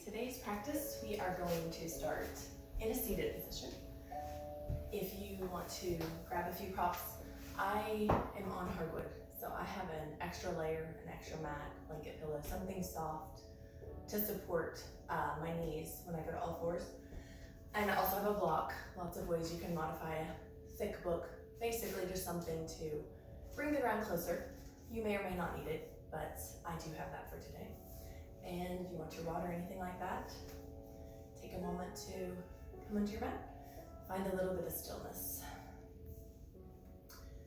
Today's practice, we are going to start in a seated position. If you want to grab a few props, I am on hardwood, so I have an extra layer, an extra mat, blanket pillow, something soft to support my knees when I go to all fours. And I also have a block, lots of ways you can modify a thick book, basically just something to bring the ground closer. You may or may not need it, but I do have that for today. And if you want your water or anything like that, take a moment to come onto your mat, find a little bit of stillness.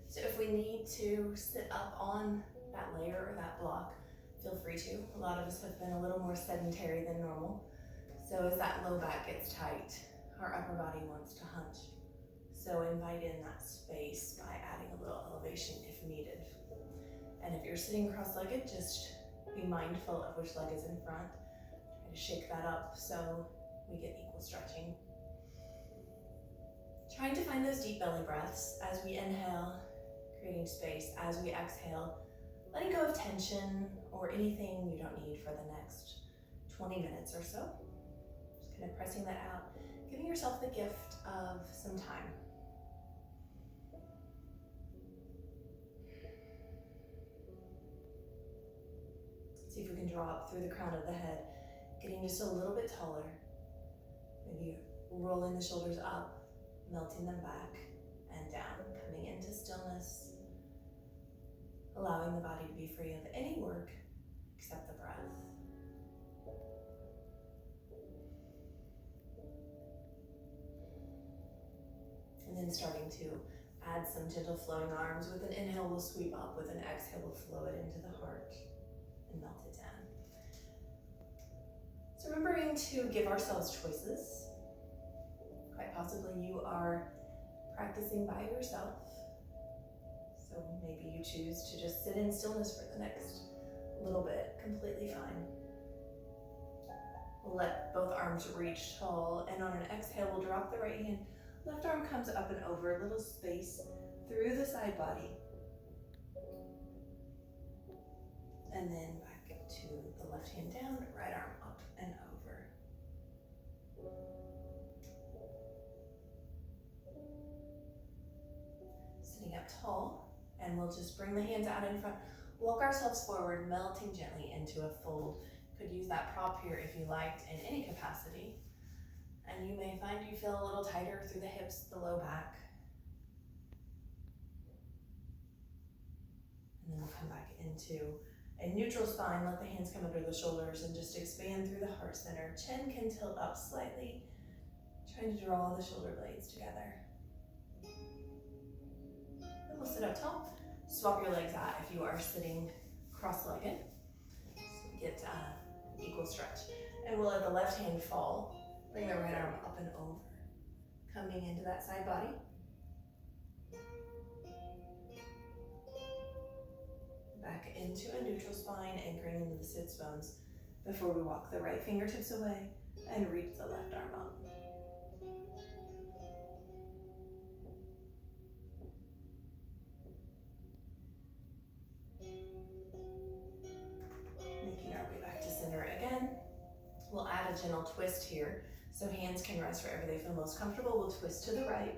So if we need to sit up on that layer or that block, feel free to. A lot of us have been a little more sedentary than normal. So as that low back gets tight, our upper body wants to hunch. So invite in that space by adding a little elevation if needed. And if you're sitting cross-legged, just be mindful of which leg is in front. Try to shake that up so we get equal stretching. Trying to find those deep belly breaths as we inhale, creating space. As we exhale, letting go of tension or anything you don't need for the next 20 minutes or so. Just kind of pressing that out, giving yourself the gift of some time. See if we can draw up through the crown of the head, getting just a little bit taller. Maybe rolling the shoulders up, melting them back and down, coming into stillness, allowing the body to be free of any work except the breath. And then starting to add some gentle flowing arms. With an inhale, we'll sweep up. With an exhale, we'll flow it into the heart and melt it down. So remembering to give ourselves choices. Quite possibly you are practicing by yourself. So maybe you choose to just sit in stillness for the next little bit, completely fine. We'll let both arms reach tall, and on an exhale, we'll drop the right hand. Left arm comes up and over, a little space through the side body. And then back to the left hand down, right arm up and over. Sitting up tall, and we'll just bring the hands out in front. Walk ourselves forward, melting gently into a fold. Could use that prop here if you liked in any capacity. And you may find you feel a little tighter through the hips, the low back. And then we'll come back into a neutral spine. Let the hands come under the shoulders and just expand through the heart center. Chin can tilt up slightly, trying to draw the shoulder blades together. Then we'll sit up tall. Swap your legs out if you are sitting cross-legged. So get equal stretch. And we'll let the left hand fall. Bring the right arm up and over. Coming into that side body. Back into a neutral spine, anchoring into the sits bones before we walk the right fingertips away and reach the left arm up. Making our way back to center again. We'll add a gentle twist here, so hands can rest wherever they feel most comfortable. We'll twist to the right,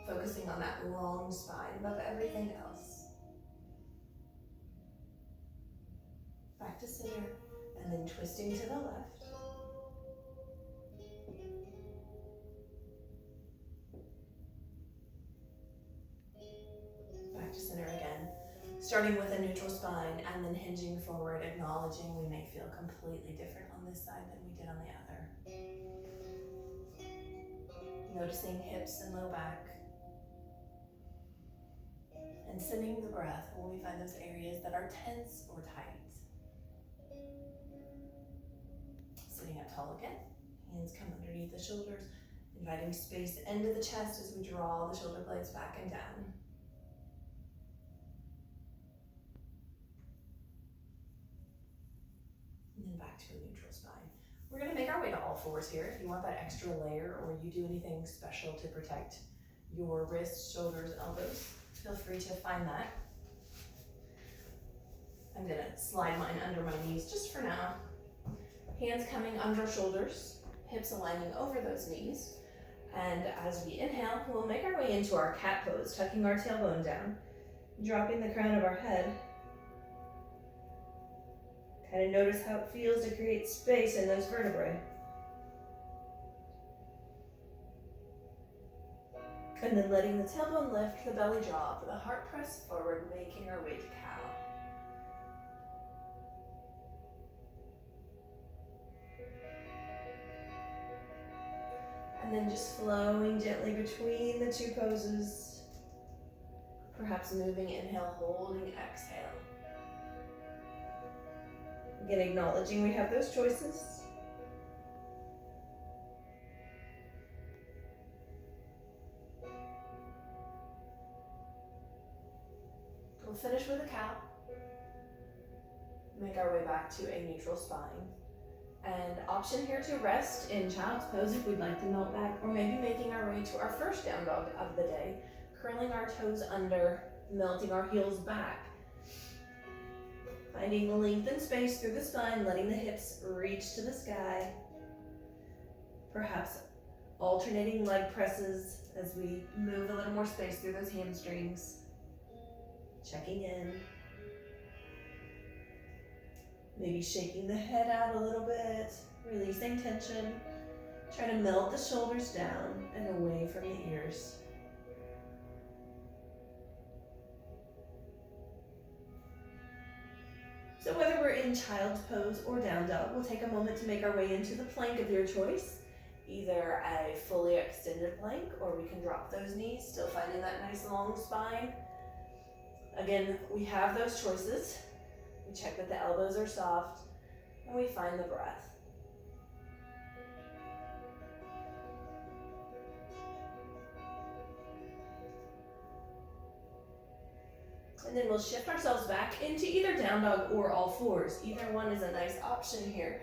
focusing on that long spine above everything else. Back to center, and then twisting to the left. Back to center again. Starting with a neutral spine and then hinging forward, acknowledging we may feel completely different on this side than we did on the other. Noticing hips and low back. And sending the breath when we find those areas that are tense or tight. Sitting up tall again. Hands come underneath the shoulders, inviting space into the chest as we draw the shoulder blades back and down. And then back to a neutral spine. We're going to make our way to all fours here. If you want that extra layer or you do anything special to protect your wrists, shoulders, elbows, feel free to find that. I'm gonna slide mine under my knees just for now. Hands coming under shoulders, hips aligning over those knees. And as we inhale, we'll make our way into our cat pose, tucking our tailbone down, dropping the crown of our head. Kind of notice how it feels to create space in those vertebrae. And then letting the tailbone lift, the belly drop, the heart press forward, making our way to cow. And then just flowing gently between the two poses. Perhaps moving, inhale, holding, exhale. Again, acknowledging we have those choices. We'll finish with a cow. Make our way back to a neutral spine. And option here to rest in child's pose if we'd like to melt back, or maybe making our way to our first down dog of the day, curling our toes under, melting our heels back. Finding length and space through the spine, letting the hips reach to the sky. Perhaps alternating leg presses as we move a little more space through those hamstrings. Checking in. Maybe shaking the head out a little bit, releasing tension. Try to melt the shoulders down and away from the ears. So whether we're in child's pose or down dog, we'll take a moment to make our way into the plank of your choice. Either a fully extended plank, or we can drop those knees, still finding that nice long spine. Again, we have those choices. We check that the elbows are soft, and we find the breath. And then we'll shift ourselves back into either down dog or all fours. Either one is a nice option here.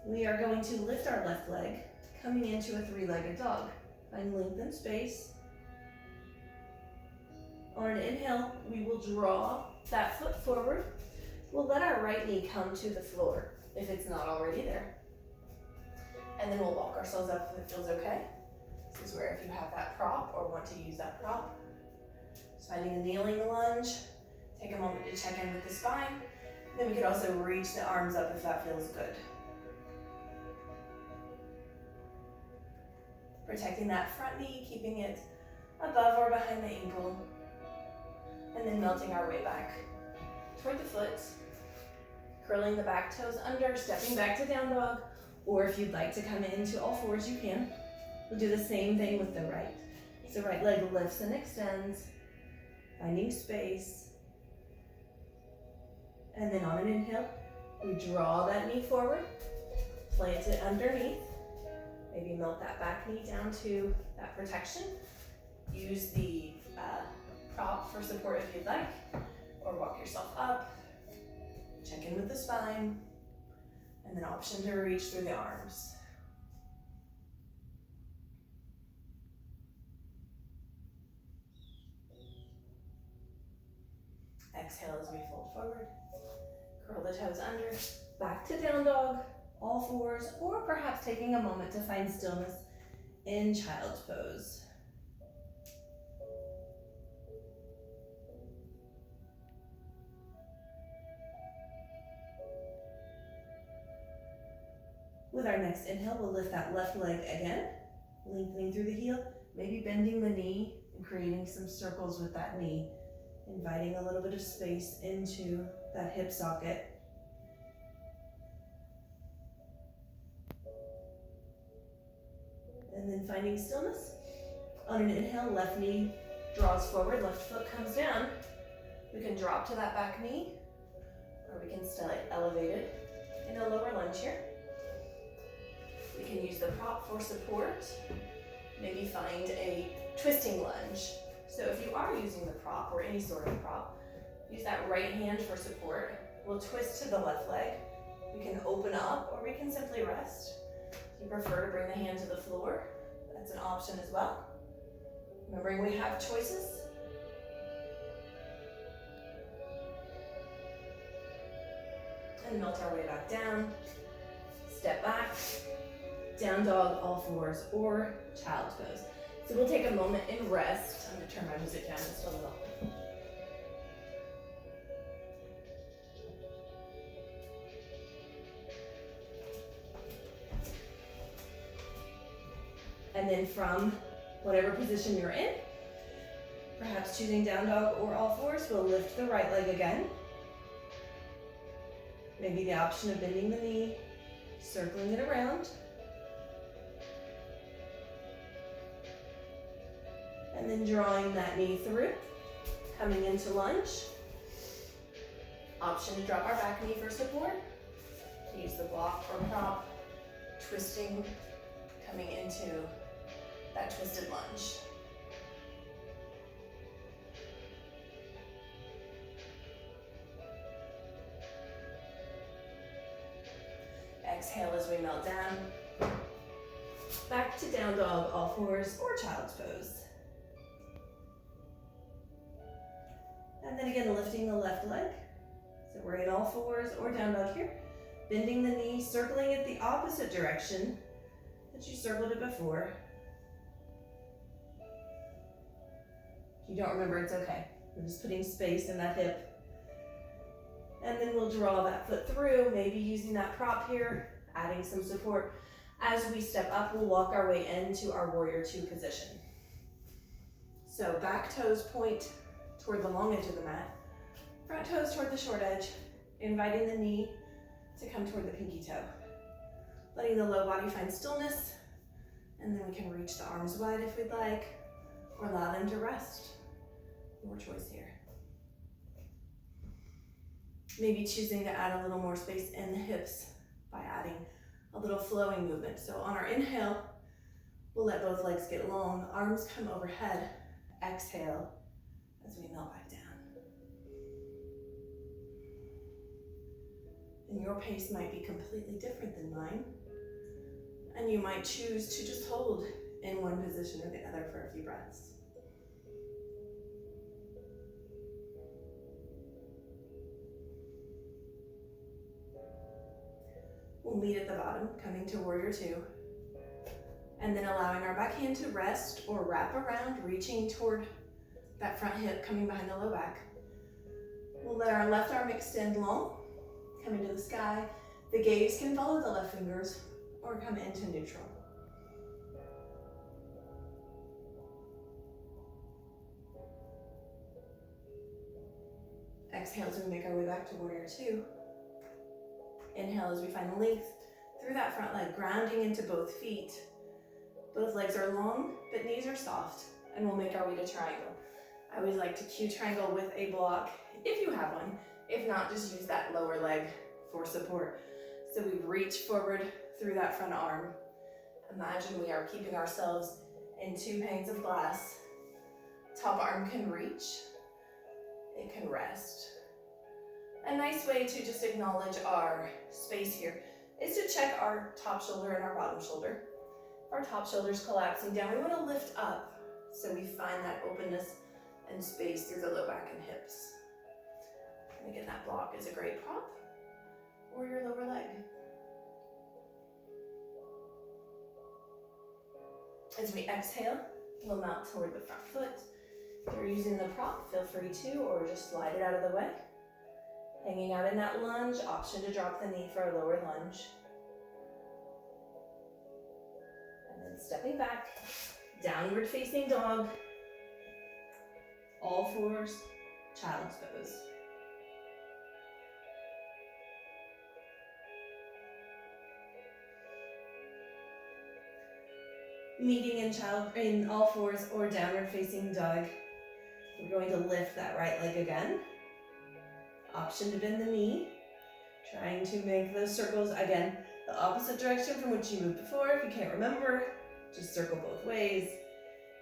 We are going to lift our left leg, coming into a three-legged dog. Find length and space. On an inhale, we will draw that foot forward. We'll let our right knee come to the floor if it's not already there. And then we'll walk ourselves up if it feels okay. This is where if you have that prop or want to use that prop. Just finding a kneeling lunge. Take a moment to check in with the spine. Then we could also reach the arms up if that feels good. Protecting that front knee, keeping it above or behind the ankle. And then melting our way back toward the foot. Curling the back toes under, stepping back to down dog, or if you'd like to come into all fours, you can. We'll do the same thing with the right. So right leg lifts and extends, finding space. And then on an inhale, we draw that knee forward, plant it underneath. Maybe melt that back knee down to that protection. Use the prop for support if you'd like, or walk yourself up. Check in with the spine, and then option to reach through the arms. Exhale as we fold forward. Curl the toes under, back to down dog, all fours, or perhaps taking a moment to find stillness in child's pose. With our next inhale, we'll lift that left leg again, lengthening through the heel, maybe bending the knee and creating some circles with that knee, inviting a little bit of space into that hip socket. And then finding stillness. On an inhale, left knee draws forward, left foot comes down. We can drop to that back knee, or we can stay elevated in a lower lunge here. We can use the prop for support. Maybe find a twisting lunge. So if you are using the prop or any sort of prop, use that right hand for support. We'll twist to the left leg. We can open up, or we can simply rest. If you prefer to bring the hand to the floor, that's an option as well. Remembering we have choices. And melt our way back down. step back, down dog, all fours, or child's pose. So we'll take a moment and rest. I'm gonna turn my music down just a little. And then from whatever position you're in, perhaps choosing down dog or all fours, we'll lift the right leg again. Maybe the option of bending the knee, circling it around. And then drawing that knee through, coming into lunge. Option to drop our back knee for support. Use the block or prop, twisting, coming into that twisted lunge. Exhale as we melt down. Back to down dog, all fours, or child's pose. And then again, lifting the left leg. So we're in all fours or down dog here. Bending the knee, circling it the opposite direction that you circled it before. If you don't remember, it's okay. We're just putting space in that hip. And then we'll draw that foot through, maybe using that prop here, adding some support. As we step up, we'll walk our way into our warrior two position. So back toes point toward the long edge of the mat, front toes toward the short edge, inviting the knee to come toward the pinky toe. Letting the low body find stillness, and then we can reach the arms wide if we'd like, or allow them to rest. Your choice here. Maybe choosing to add a little more space in the hips by adding a little flowing movement. So on our inhale, we'll let both legs get long, arms come overhead. Exhale as we melt back down. And your pace might be completely different than mine. And you might choose to just hold in one position or the other for a few breaths. We'll meet at the bottom, coming to warrior two. And then allowing our back hand to rest or wrap around, reaching toward that front hip, coming behind the low back. We'll let our left arm extend long, coming to the sky. The gaze can follow the left fingers or come into neutral. Exhale as we make our way back to warrior two. Inhale as we find length through that front leg, grounding into both feet. Both legs are long, but knees are soft, and we'll make our way to triangle. I always like to cue triangle with a block, if you have one. If not, just use that lower leg for support. So we reach forward through that front arm. Imagine we are keeping ourselves in two panes of glass. Top arm can reach, it can rest. A nice way to just acknowledge our space here is to check our top shoulder and our bottom shoulder. If our top shoulder's collapsing down, we want to lift up so we find that openness and space through the low back and hips. And again, that block is a great prop or your lower leg. As we exhale, we'll mount toward the front foot. If you're using the prop, feel free to, or just slide it out of the way. Hanging out in that lunge, option to drop the knee for a lower lunge. And then stepping back, downward facing dog. All fours, child's pose. Meeting in all fours or downward facing dog. We're going to lift that right leg again. Option to bend the knee, trying to make those circles, again, the opposite direction from which you moved before. If you can't remember, just circle both ways.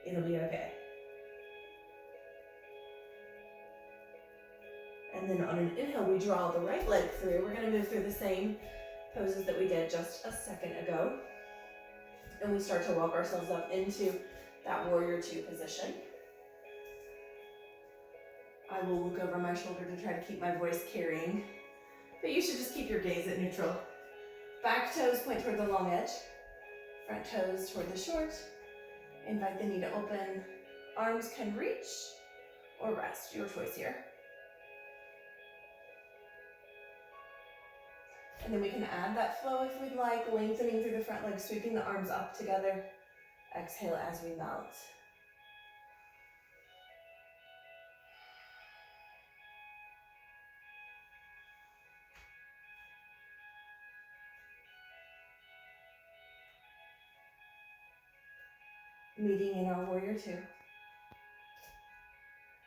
It'll be okay. And then on an inhale, we draw the right leg through. We're gonna move through the same poses that we did just a second ago. And we start to walk ourselves up into that warrior two position. I will look over my shoulder to try to keep my voice carrying, but you should just keep your gaze at neutral. Back toes point toward the long edge. Front toes toward the short. Invite the knee to open. Arms can reach or rest, your choice here. And then we can add that flow if we'd like, lengthening through the front leg, sweeping the arms up together. Exhale as we melt. Meeting in our warrior two.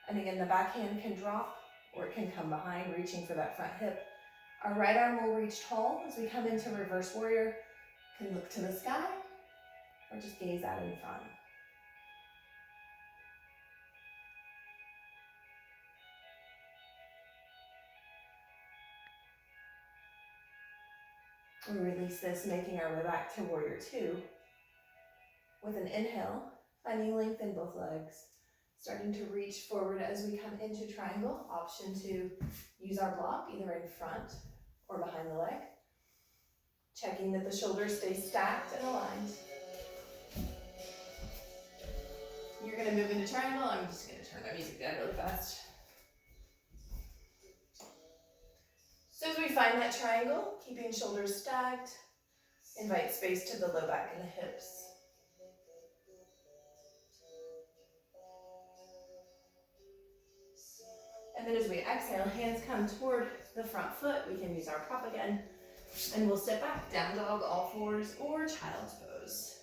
And again, the back hand can drop or it can come behind, reaching for that front hip. Our right arm will reach tall as we come into reverse warrior. Can look to the sky or just gaze out in front. We release this, making our way back to warrior two. With an inhale, finding length in both legs. Starting to reach forward as we come into triangle. Option to use our block either in front or behind the leg. Checking that the shoulders stay stacked and aligned. You're gonna move into triangle. I'm just gonna turn my music down really fast. So as we find that triangle, keeping shoulders stacked, invite space to the low back and the hips. And then as we exhale, hands come toward the front foot. We can use our prop again. And we'll step back, down dog, all fours, or child's pose.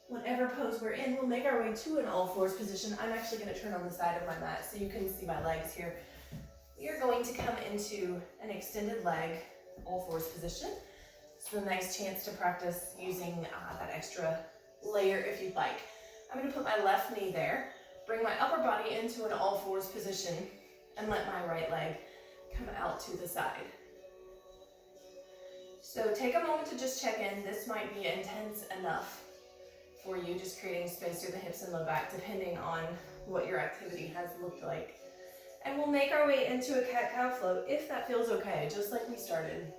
Whatever pose we're in, we'll make our way to an all fours position. I'm actually going to turn on the side of my mat so you can see my legs here. We are going to come into an extended leg, all fours position. It's a nice chance to practice using that extra layer if you'd like. I'm going to put my left knee there, bring my upper body into an all fours position, and let my right leg come out to the side. So take a moment to just check in. This might be intense enough for you, just creating space through the hips and low back, depending on what your activity has looked like. And we'll make our way into a cat-cow flow if that feels okay, just like we started.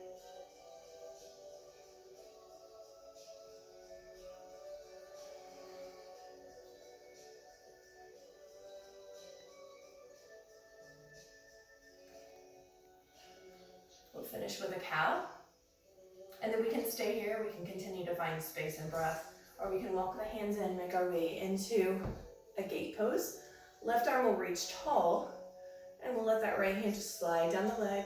We'll finish with a cow. And then we can stay here, we can continue to find space and breath, or we can walk the hands in, make our way into a gate pose. Left arm will reach tall, and we'll let that right hand just slide down the leg.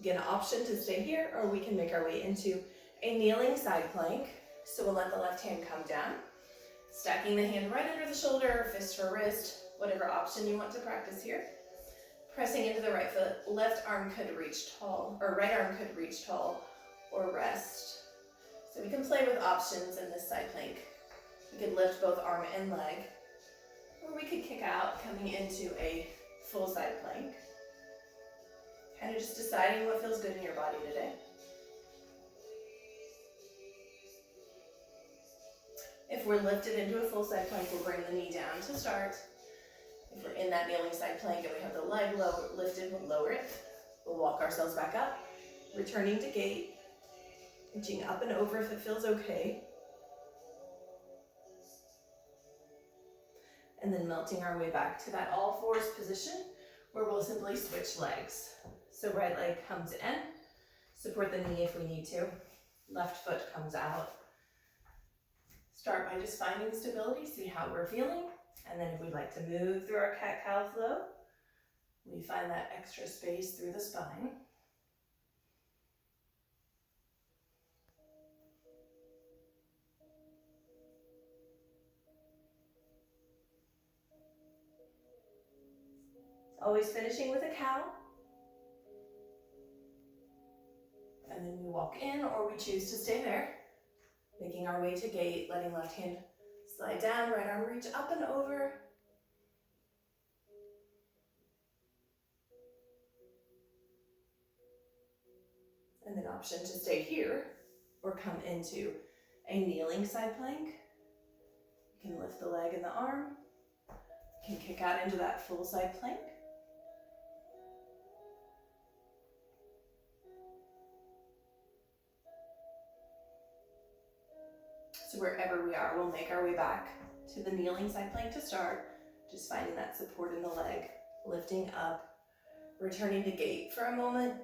Again, an option to stay here, or we can make our way into a kneeling side plank. So we'll let the left hand come down, stacking the hand right under the shoulder, fist for wrist, whatever option you want to practice here. Pressing into the right foot, left arm could reach tall, or right arm could reach tall, or rest. So we can play with options in this side plank. We could lift both arm and leg, or we could kick out, coming into a full side plank. Kind of just deciding what feels good in your body today. If we're lifted into a full side plank, we'll bring the knee down to start. If we're in that kneeling side plank and we have the leg lifted, we'll lower it. We'll walk ourselves back up, returning to gate, inching up and over if it feels okay. And then melting our way back to that all fours position where we'll simply switch legs. So right leg comes in, support the knee if we need to. Left foot comes out. Start by just finding stability, see how we're feeling. And then if we'd like to move through our cat-cow flow, we find that extra space through the spine. Always finishing with a cow. And then we walk in, or we choose to stay there. Making our way to gate, letting left hand slide down, right arm reach up and over. And then option to stay here or come into a kneeling side plank. You can lift the leg and the arm. You can kick out into that full side plank. So wherever we are, we'll make our way back to the kneeling side plank to start. Just finding that support in the leg, lifting up, returning to gate for a moment.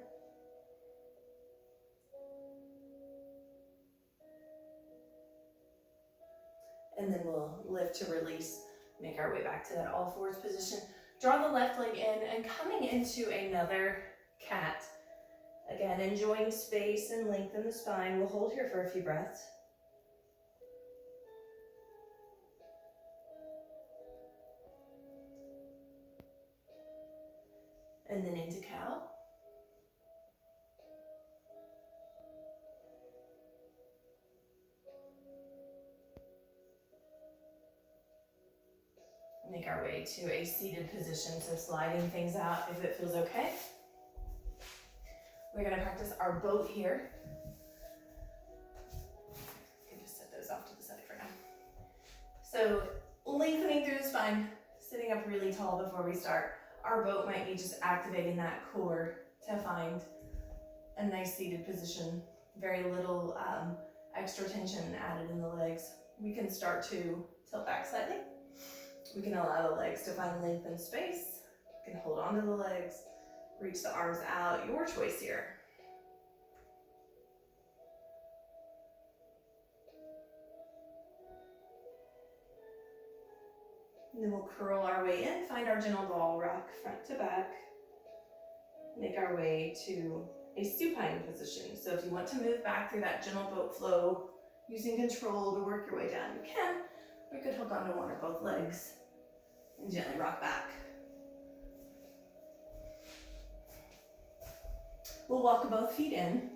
And then we'll lift to release, make our way back to that all fours position. Draw the left leg in and coming into another cat. Again, enjoying space and length in the spine. We'll hold here for a few breaths. And then into cow. Make our way to a seated position, so sliding things out if it feels okay. We're gonna practice our boat here. You can just set those off to the side for now. So lengthening through the spine, sitting up really tall before we start. Our boat might be just activating that core to find a nice seated position. Very little extra tension added in the legs. We can start to tilt back slightly. We can allow the legs to find length and space. You can hold on to the legs, reach the arms out, your choice here. And then we'll curl our way in, find our gentle ball rock front to back. Make our way to a supine position. So if you want to move back through that gentle boat flow, using control to work your way down, you can. Or you could hold on to one or both legs and gently rock back. We'll walk both feet in.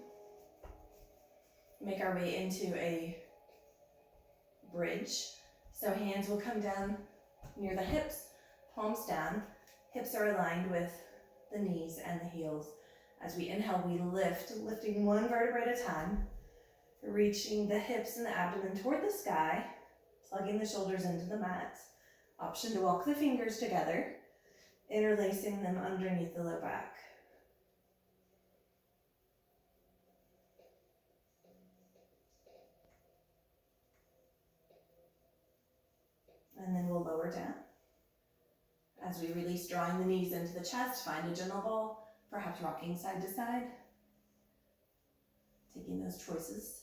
Make our way into a bridge. So hands will come down near the hips, palms down. Hips are aligned with the knees and the heels. As we inhale, we lift, lifting one vertebrae at a time, reaching the hips and the abdomen toward the sky, plugging the shoulders into the mat. Option to walk the fingers together, interlacing them underneath the low back. And then we'll lower down. As we release, drawing the knees into the chest, find a gentle ball, perhaps rocking side to side. Taking those choices.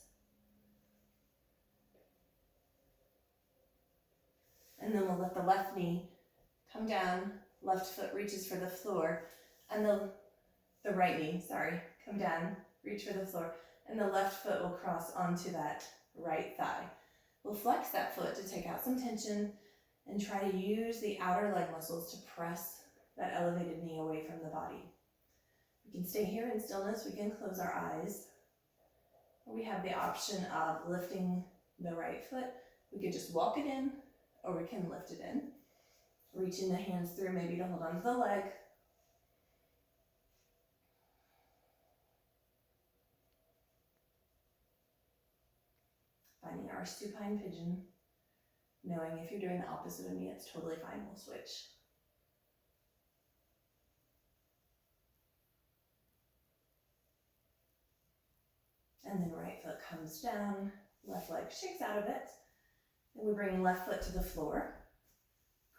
And then we'll let the left knee come down, left foot reaches for the floor, and the right knee, come down, reach for the floor, and the left foot will cross onto that right thigh. We'll flex that foot to take out some tension and try to use the outer leg muscles to press that elevated knee away from the body. We can stay here in stillness, we can close our eyes. We have the option of lifting the right foot. We could just walk it in, or we can lift it in. Reaching the hands through, maybe to hold onto the leg. Finding our supine pigeon. Knowing if you're doing the opposite of me, it's totally fine, we'll switch. And then right foot comes down, left leg shakes out a bit. Then we bring left foot to the floor.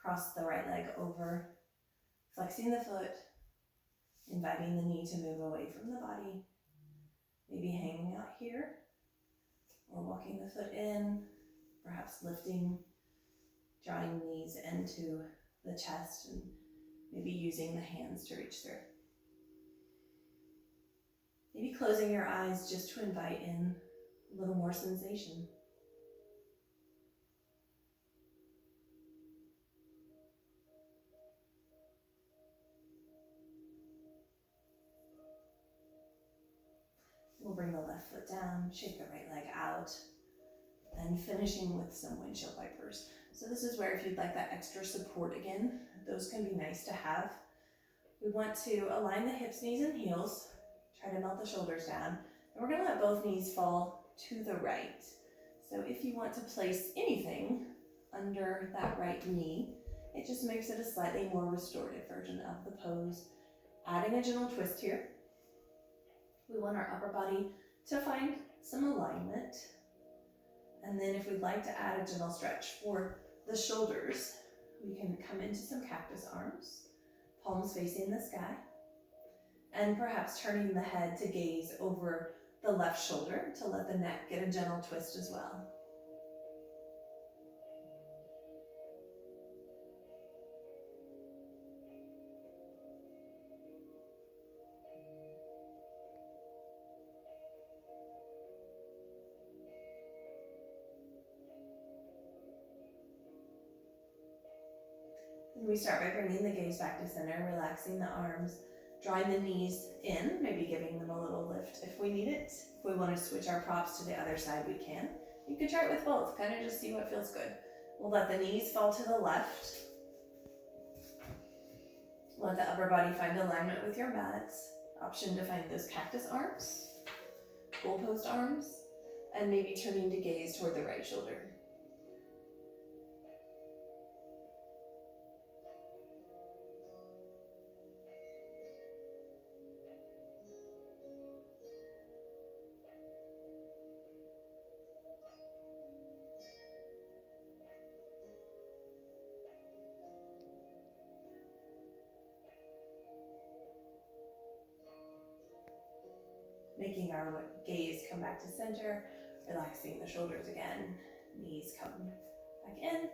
Cross the right leg over, flexing the foot, inviting the knee to move away from the body. Maybe hanging out here, or walking the foot in, perhaps lifting, drawing knees into the chest, and maybe using the hands to reach through. Maybe closing your eyes just to invite in a little more sensation. We'll bring the left foot down, shake the right leg out, and finishing with some windshield wipers. So this is where if you'd like that extra support again, those can be nice to have. We want to align the hips, knees, and heels. Try to melt the shoulders down. And we're gonna let both knees fall to the right. So if you want to place anything under that right knee, it just makes it a slightly more restorative version of the pose. Adding a gentle twist here. We want our upper body to find some alignment. And then if we'd like to add a gentle stretch for the shoulders, we can come into some cactus arms, palms facing the sky, and perhaps turning the head to gaze over the left shoulder to let the neck get a gentle twist as well. And we start by bringing the gaze back to center, relaxing the arms, drawing the knees in, maybe giving them a little lift if we need it. If we want to switch our props to the other side, we can. You can try it with both, kind of just see what feels good. We'll let the knees fall to the left. Let the upper body find alignment with your mat. Option to find those cactus arms, goalpost arms, and maybe turning to gaze toward the right shoulder. Making our gaze come back to center, relaxing the shoulders again, knees come back in,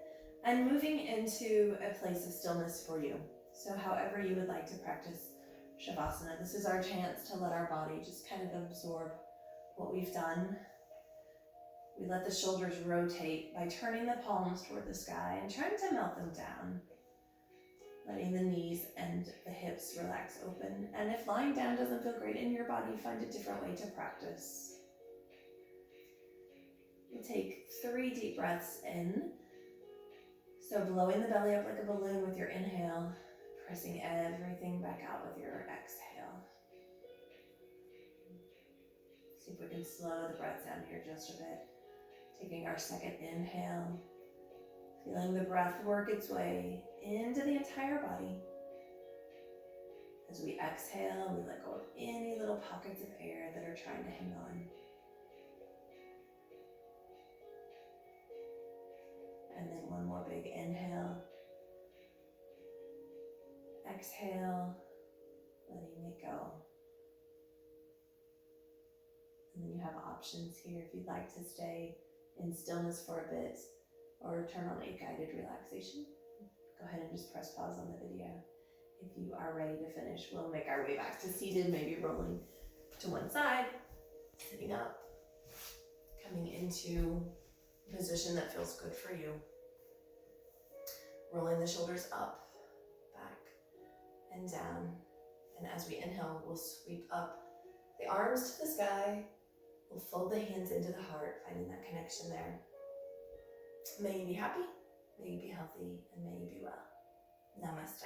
and moving into a place of stillness for you. So however you would like to practice Shavasana, this is our chance to let our body just kind of absorb what we've done. We let the shoulders rotate by turning the palms toward the sky and trying to melt them down. Letting the knees and the hips relax open. And if lying down doesn't feel great in your body, find a different way to practice. You take 3 deep breaths in. So blowing the belly up like a balloon with your inhale, pressing everything back out with your exhale. See if we can slow the breath down here just a bit. Taking our second inhale, feeling the breath work its way into the entire body. As we exhale, we let go of any little pockets of air that are trying to hang on. And then one more big inhale. Exhale, letting it go. And then you have options here if you'd like to stay in stillness for a bit or turn on a guided relaxation. Go ahead and just press pause on the video. If you are ready to finish, we'll make our way back to seated, maybe rolling to one side, sitting up, coming into a position that feels good for you. Rolling the shoulders up, back, and down. And as we inhale, we'll sweep up the arms to the sky. We'll fold the hands into the heart, finding that connection there. May you be happy. May you be healthy, and may you be well. Namaste.